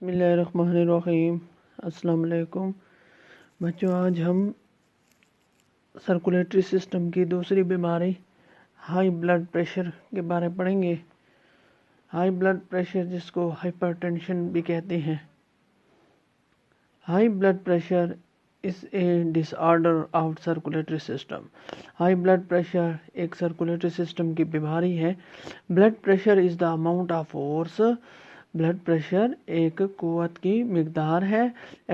بسم اللہ الرحمن الرحیم۔ السلام علیکم بچوں، آج ہم سرکولیٹری سسٹم کی دوسری بیماری ہائی بلڈ پریشر کے بارے پڑھیں گے۔ ہائی بلڈ پریشر جس کو ہائپر ٹینشن بھی کہتے ہیں۔ High blood pressure is a disorder of circulatory system. High blood pressure ایک سرکولیٹری سسٹم کی بیماری ہے۔ Blood pressure is the amount of force. Blood pressure ایک قوت کی مقدار ہے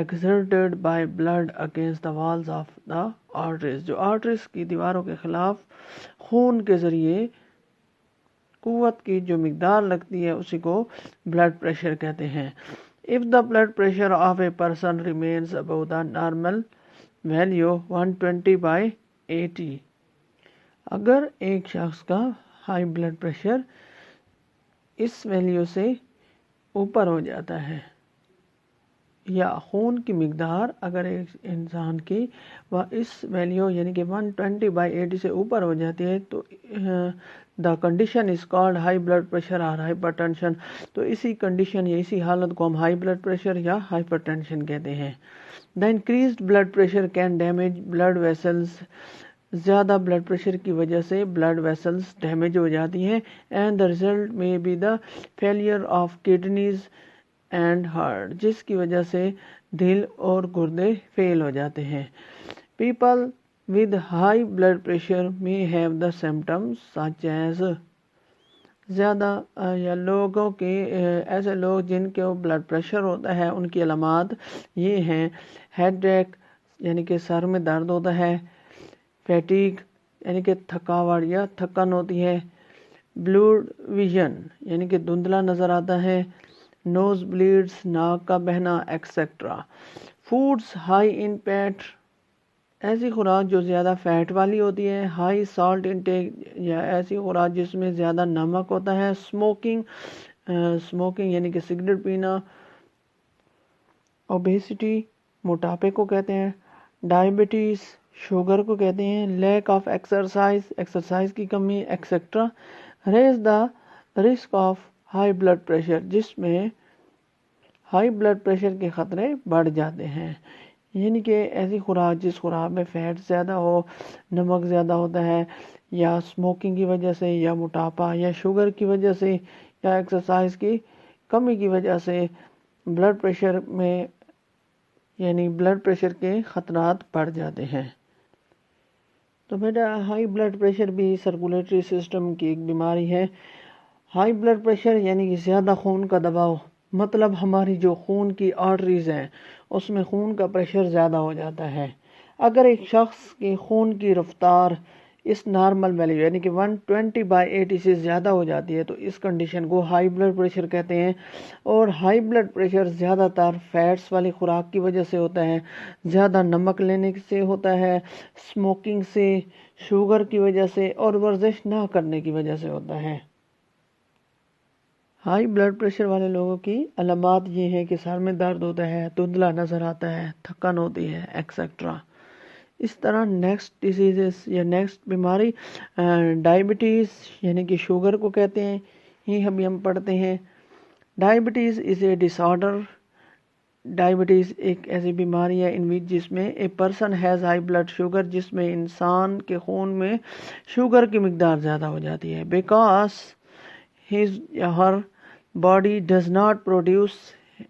exerted by blood against the walls of the arteries، جو آرٹریز کی دیواروں کے خلاف خون کے ذریعے قوت کی جو مقدار لگتی ہے اسی کو بلڈ پریشر کہتے ہیں۔ if the blood pressure of a person remains above the normal value 120/80، اگر ایک شخص کا ہائی بلڈ پریشر اس ویلیو سے اوپر ہو جاتا ہے، یا خون کی مقدار اگر ایک انسان کی وہ اس ویلیو یعنی کہ 120/80 سے اوپر ہو جاتی ہے تو the condition is called high blood pressure اور ہائپر ٹینشن۔ تو اسی کنڈیشن یا اسی حالت کو ہم ہائی بلڈ پریشر یا ہائپر ٹینشن کہتے ہیں۔ The increased blood pressure can damage blood vessels, زیادہ بلڈ پریشر کی وجہ سے بلڈ ویسلز ڈیمیج ہو جاتی ہیں، اینڈ دا ریزلٹ میں be the failure of kidneys and heart, جس کی وجہ سے دل اور گردے فیل ہو جاتے ہیں۔ People with high blood pressure may have the symptoms such as، زیادہ یا لوگوں کے ایسے لوگ جن کے بلڈ پریشر ہوتا ہے ان کی علامات یہ ہیں: ہیڈ ایک یعنی کہ سر میں درد ہوتا ہے، فیٹیگ یعنی کہ تھکاوٹ یا تھکن ہوتی ہے، بلوڈ ویژن یعنی کہ دھندلا نظر آتا ہے، نوز بلیڈز ناک کا بہنا etcetera. Foods high in fat, ایسی خوراک جو زیادہ فیٹ والی ہوتی ہے، ہائی سالٹ انٹیک یا ایسی خوراک جس میں زیادہ نمک ہوتا ہے، اسموکنگ یعنی کہ سگریٹ پینا، اوبیسٹی موٹاپے کو کہتے ہیں، ڈائبٹیز شوگر کو کہتے ہیں، لیک آف ایکسرسائز کی کمی، etcetera raise the risk of high blood pressure, جس میں ہائی بلڈ پریشر کے خطرے بڑھ جاتے ہیں۔ یعنی کہ ایسی خوراک جس خوراک میں فیٹ زیادہ ہو، نمک زیادہ ہوتا ہے، یا اسموکنگ کی وجہ سے، یا موٹاپا یا شوگر کی وجہ سے، یا ایکسرسائز کی کمی کی وجہ سے بلڈ پریشر میں یعنی بلڈ پریشر کے خطرات بڑھ جاتے ہیں۔ تو بیٹا ہائی بلڈ پریشر بھی سرکولیٹری سسٹم کی ایک بیماری ہے۔ ہائی بلڈ پریشر یعنی کہ زیادہ خون کا دباؤ، مطلب ہماری جو خون کی آرٹریز ہیں اس میں خون کا پریشر زیادہ ہو جاتا ہے۔ اگر ایک شخص کی خون کی رفتار اس نارمل ویلیو یعنی کہ 120/80 سے زیادہ ہو جاتی ہے تو اس کنڈیشن کو ہائی بلڈ پریشر کہتے ہیں۔ اور ہائی بلڈ پریشر زیادہ تر فیٹس والی خوراک کی وجہ سے ہوتا ہے، زیادہ نمک لینے سے ہوتا ہے، اسموکنگ سے، شوگر کی وجہ سے اور ورزش نہ کرنے کی وجہ سے ہوتا ہے۔ ہائی بلڈ پریشر والے لوگوں کی علامات یہ ہیں کہ سر میں درد ہوتا ہے، دھندلا نظر آتا ہے، تھکن ہوتی ہے، ایکسیٹرا۔ اس طرح نیکسٹ ڈیزیزز یا نیکسٹ بیماری ڈائبٹیز یعنی کہ شوگر کو کہتے ہیں، یہ ابھی ہم پڑھتے ہیں۔ Diabetes is a disorder, diabetes ایک ایسی بیماری ہے جس میں a person has high blood sugar, جس میں انسان کے خون میں شوگر کی مقدار زیادہ ہو جاتی ہے، بیکاز his یا her body does not produce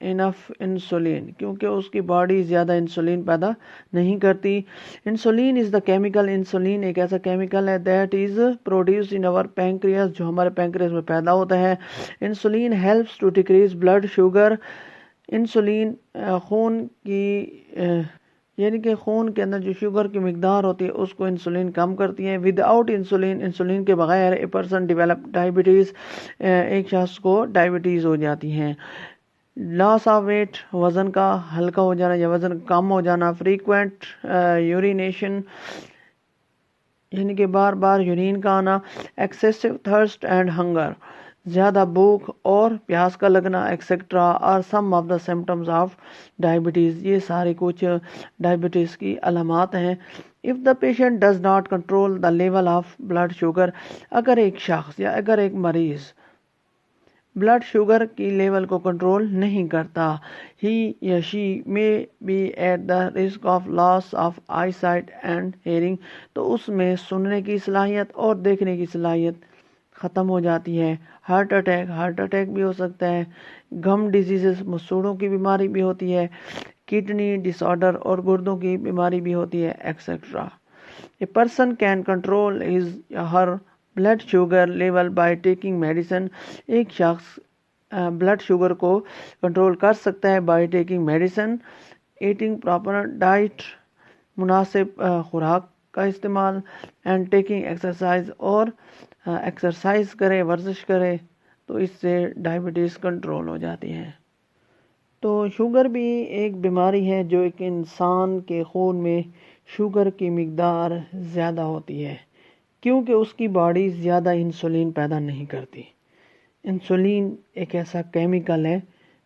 enough insulin، کیونکہ اس کی باڈی زیادہ انسولین پیدا نہیں کرتی۔ Insulin is the chemical, insulin ایک ایسا کیمیکل ہے that is produced in our pancreas، جو ہمارے پینکریاس میں پیدا ہوتا ہے۔ Insulin helps to decrease blood sugar، insulin خون کی یعنی کہ خون کے اندر جو شوگر کی مقدار ہوتی ہے اس کو انسولین کم کرتی ہے۔ وداؤٹ انسولین، انسولین کے بغیر اے پرسن ڈیولپ ڈائبٹیز، ایک شخص کو ڈائبٹیز ہو جاتی ہیں۔ لاس آف ویٹ، وزن کا ہلکا ہو جانا یا وزن کم ہو جانا، فریکوینٹ یورینیشن یعنی کہ بار بار یورین کا آنا، ایکسیسو تھرسٹ اینڈ ہنگر، زیادہ بھوک اور پیاس کا لگنا، ایکسیٹرا اور some of the symptoms of diabetes, یہ سارے کچھ ڈائبٹیز کی علامات ہیں۔ if the patient does not control the level of blood sugar، اگر ایک شخص یا اگر ایک مریض بلڈ شوگر کی لیول کو کنٹرول نہیں کرتا. ہی یا she may be at the risk of loss of eyesight and hearing. تو اس میں سننے کی صلاحیت اور دیکھنے کی صلاحیت ختم ہو جاتی ہے. ہارٹ اٹیک بھی ہو سکتا ہے. گم ڈیزیزز مسوڑوں کی بیماری بھی ہوتی ہے. کڈنی ڈس آرڈر اور گردوں کی بیماری بھی ہوتی ہے etcetera. A person can control his or her blood sugar level by taking medicine. ایک شخص بلڈ شوگر کو کنٹرول کر سکتا ہے by taking medicine. Eating proper diet مناسب خوراک کا استعمال. اینڈ ٹیکنگ ایکسرسائز اور ایکسرسائز کرے ورزش کرے تو اس سے ڈائبٹیز کنٹرول ہو جاتی ہے. تو شوگر بھی ایک بیماری ہے جو ایک انسان کے خون میں شوگر کی مقدار زیادہ ہوتی ہے کیونکہ اس کی باڈی زیادہ انسولین پیدا نہیں کرتی. انسولین ایک ایسا کیمیکل ہے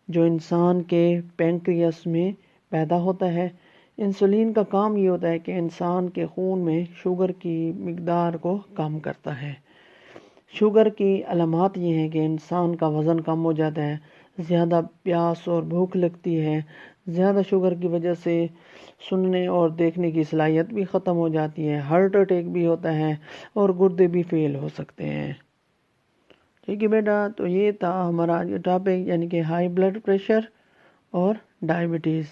جو انسان کے پینکریاس میں پیدا ہوتا ہے. انسولین کا کام یہ ہوتا ہے کہ انسان کے خون میں شوگر کی مقدار کو کم کرتا ہے. شوگر کی علامات یہ ہیں کہ انسان کا وزن کم ہو جاتا ہے، زیادہ پیاس اور بھوک لگتی ہے. زیادہ شوگر کی وجہ سے سننے اور دیکھنے کی صلاحیت بھی ختم ہو جاتی ہے. ہارٹ اٹیک بھی ہوتا ہے اور گردے بھی فیل ہو سکتے ہیں. ٹھیک ہے بیٹا، تو یہ تھا ہمارا جو ٹاپک یعنی کہ ہائی بلڈ پریشر اور ڈائبٹیز.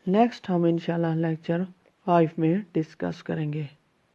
نیکسٹ ہم انشاءاللہ لیکچر 5 میں ڈسکس کریں گے.